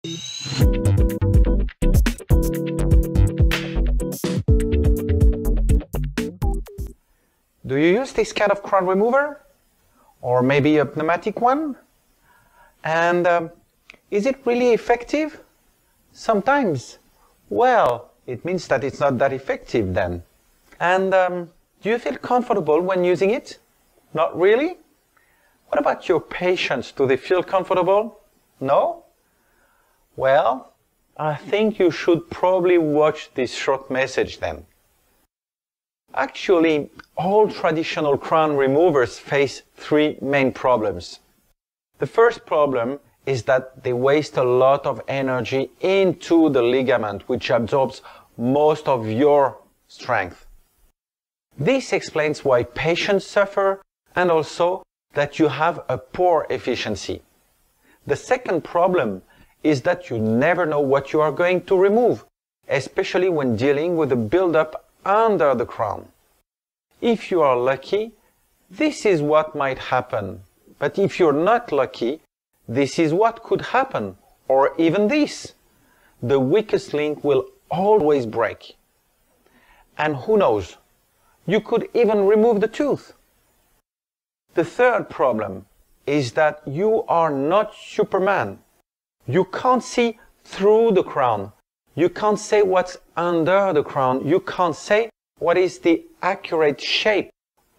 Do you use this kind of crown remover? Or maybe a pneumatic one? And is it really effective? Sometimes. Well, it means that it's not that effective then. And do you feel comfortable when using it? Not really? What about your patients? Do they feel comfortable? No? Well, I think you should probably watch this short message then. Actually, all traditional crown removers face three main problems. The first problem is that they waste a lot of energy into the ligament, which absorbs most of your strength. This explains why patients suffer and also that you have a poor efficiency. The second problem is that you never know what you are going to remove, especially when dealing with a buildup under the crown. If you are lucky, this is what might happen. But if you're not lucky, this is what could happen, or even this. The weakest link will always break. And who knows, you could even remove the tooth. The third problem is that you are not Superman. You can't see through the crown. You can't say what's under the crown. You can't say what is the accurate shape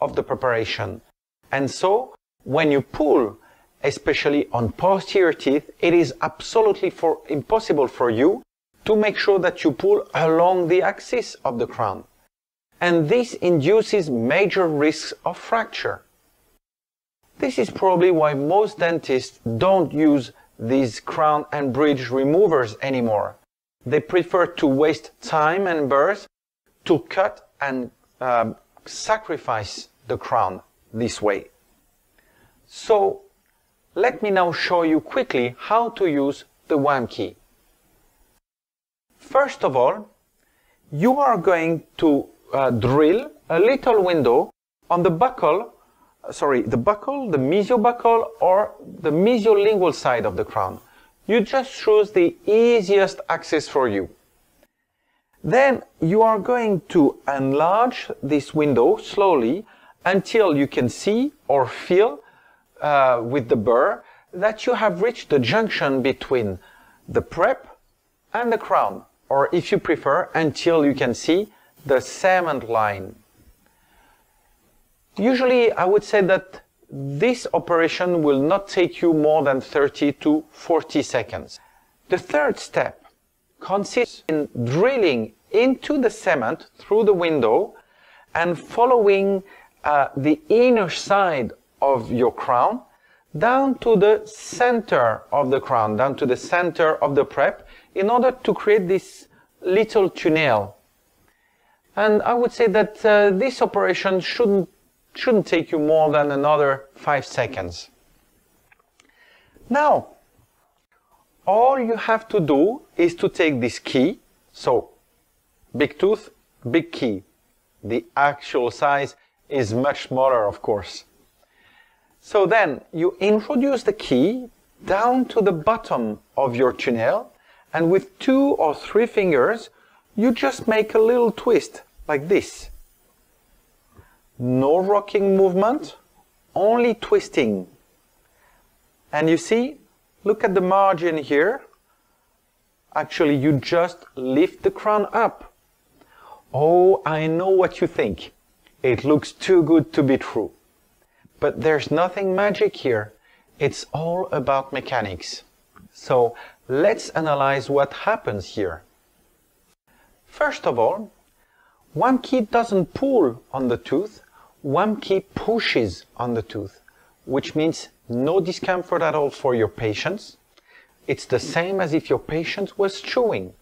of the preparation. And so, when you pull, especially on posterior teeth, it is absolutely impossible for you to make sure that you pull along the axis of the crown. And this induces major risks of fracture. This is probably why most dentists don't use these crown and bridge removers anymore. They prefer to waste time and burrs to cut and sacrifice the crown this way. So, let me now show you quickly how to use the Wamkey. First of all, you are going to drill a little window on the buccal, the mesiobuccal or the mesiolingual side of the crown. You just choose the easiest access for you. Then you are going to enlarge this window slowly until you can see or feel with the burr that you have reached the junction between the prep and the crown, or if you prefer, until you can see the cement line. Usually I would say that this operation will not take you more than 30 to 40 seconds. The third step consists in drilling into the cement through the window and following the inner side of your crown down to the center of the crown, down to the center of the prep, in order to create this little tunnel. And I would say that this operation shouldn't take you more than another 5 seconds. Now, all you have to do is to take this key, so big tooth, big key. The actual size is much smaller, of course. So then you introduce the key down to the bottom of your tunnel, and with 2 or 3 fingers, you just make a little twist like this. No rocking movement, only twisting. And you see, look at the margin here. Actually, you just lift the crown up. Oh, I know what you think. It looks too good to be true. But there's nothing magic here. It's all about mechanics. So let's analyze what happens here. First of all, Wamkey doesn't pull on the tooth. Wamkey pushes on the tooth, which means no discomfort at all for your patients. It's the same as if your patient was chewing.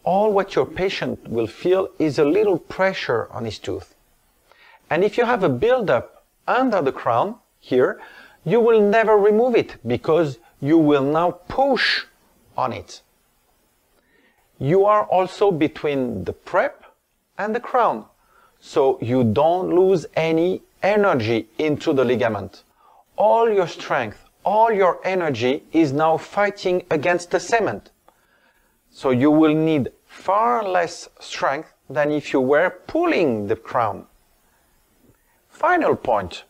All what your patient will feel is a little pressure on his tooth. And if you have a buildup under the crown here, you will never remove it because you will now push on it. You are also between the prep and the crown, so you don't lose any energy into the ligament. All your strength, all your energy is now fighting against the cement. So you will need far less strength than if you were pulling the crown. Final point.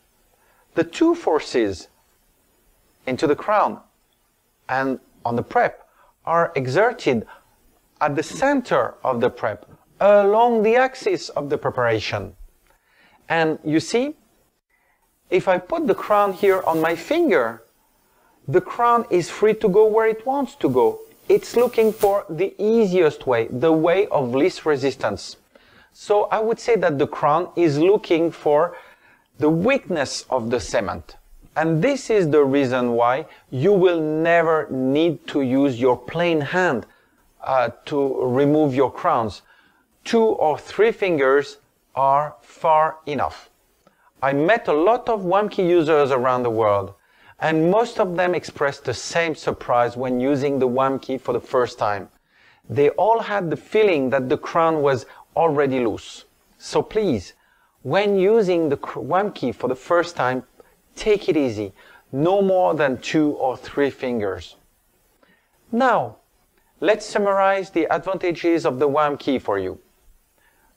The two forces into the crown and on the prep are exerted at the center of the prep, along the axis of the preparation. And you see, if I put the crown here on my finger, the crown is free to go where it wants to go. It's looking for the easiest way, the way of least resistance. So I would say that the crown is looking for the weakness of the cement. And this is the reason why you will never need to use your plain hand to remove your crowns. 2 or 3 fingers are far enough. I met a lot of Wamkey users around the world, and most of them expressed the same surprise when using the Wamkey for the first time. They all had the feeling that the crown was already loose. So please, when using the Wamkey for the first time, take it easy, no more than 2 or 3 fingers. Now, let's summarize the advantages of the Wamkey for you.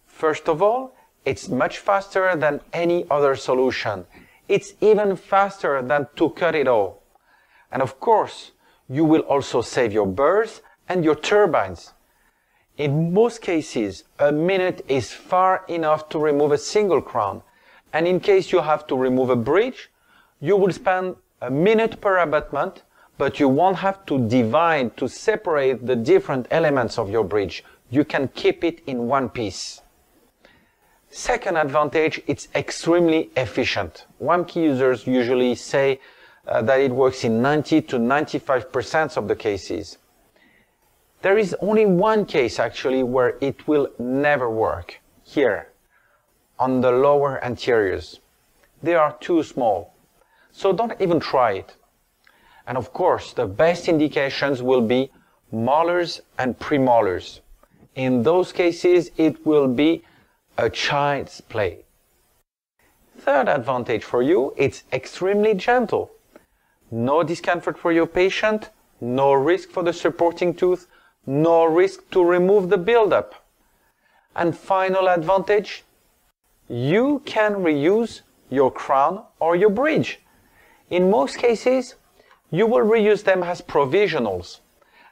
First of all, it's much faster than any other solution. It's even faster than to cut it all. And of course, you will also save your burrs and your turbines. In most cases, a minute is far enough to remove a single crown. And in case you have to remove a bridge, you will spend a minute per abutment, but you won't have to divide to separate the different elements of your bridge. You can keep it in one piece. Second advantage, it's extremely efficient. Wamkey users usually say that it works in 90 to 95% of the cases. There is only one case actually where it will never work. Here, on the lower anteriors. They are too small. So don't even try it. And of course, the best indications will be molars and premolars. In those cases, it will be a child's play. Third advantage for you, it's extremely gentle. No discomfort for your patient, no risk for the supporting tooth, no risk to remove the buildup. And final advantage, you can reuse your crown or your bridge. In most cases, you will reuse them as provisionals.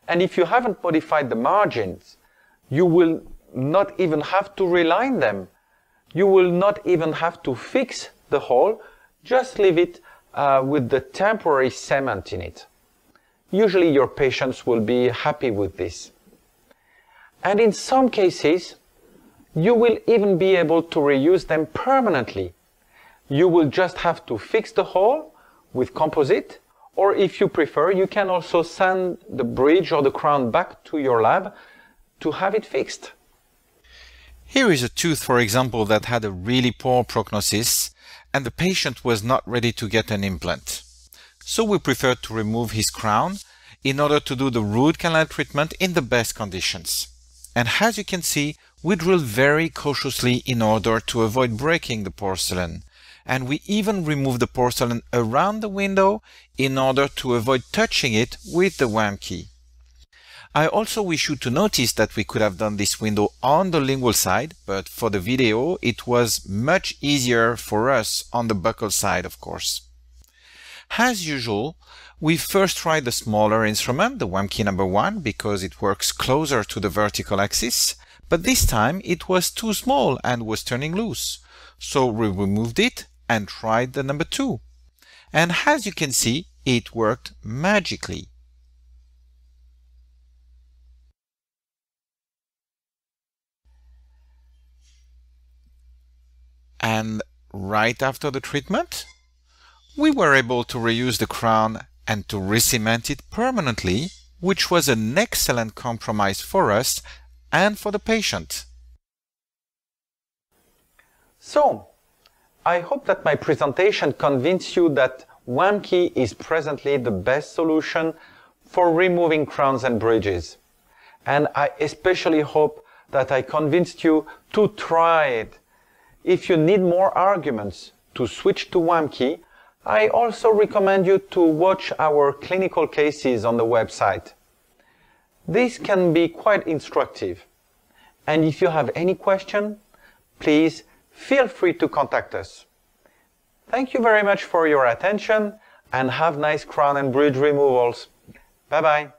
And if you haven't modified the margins, you will not even have to reline them. You will not even have to fix the hole, just leave it with the temporary cement in it. Usually your patients will be happy with this. And in some cases, you will even be able to reuse them permanently. You will just have to fix the hole with composite, or if you prefer, you can also send the bridge or the crown back to your lab to have it fixed. Here is a tooth, for example, that had a really poor prognosis and the patient was not ready to get an implant. So we preferred to remove his crown in order to do the root canal treatment in the best conditions. And as you can see, we drilled very cautiously in order to avoid breaking the porcelain. And we even removed the porcelain around the window in order to avoid touching it with the Wamkey. I also wish you to notice that we could have done this window on the lingual side, but for the video it was much easier for us on the buccal side, of course. As usual, we first tried the smaller instrument, the Wamkey number 1, because it works closer to the vertical axis, but this time it was too small and was turning loose. So we removed it and tried the number 2. And as you can see, it worked magically. And right after the treatment, we were able to reuse the crown and to re-cement it permanently, which was an excellent compromise for us and for the patient. So, I hope that my presentation convinced you that Wamkey is presently the best solution for removing crowns and bridges. And I especially hope that I convinced you to try it. If you need more arguments to switch to Wamkey, I also recommend you to watch our clinical cases on the website. This can be quite instructive. And if you have any question, please feel free to contact us. Thank you very much for your attention and have nice crown and bridge removals. Bye-bye.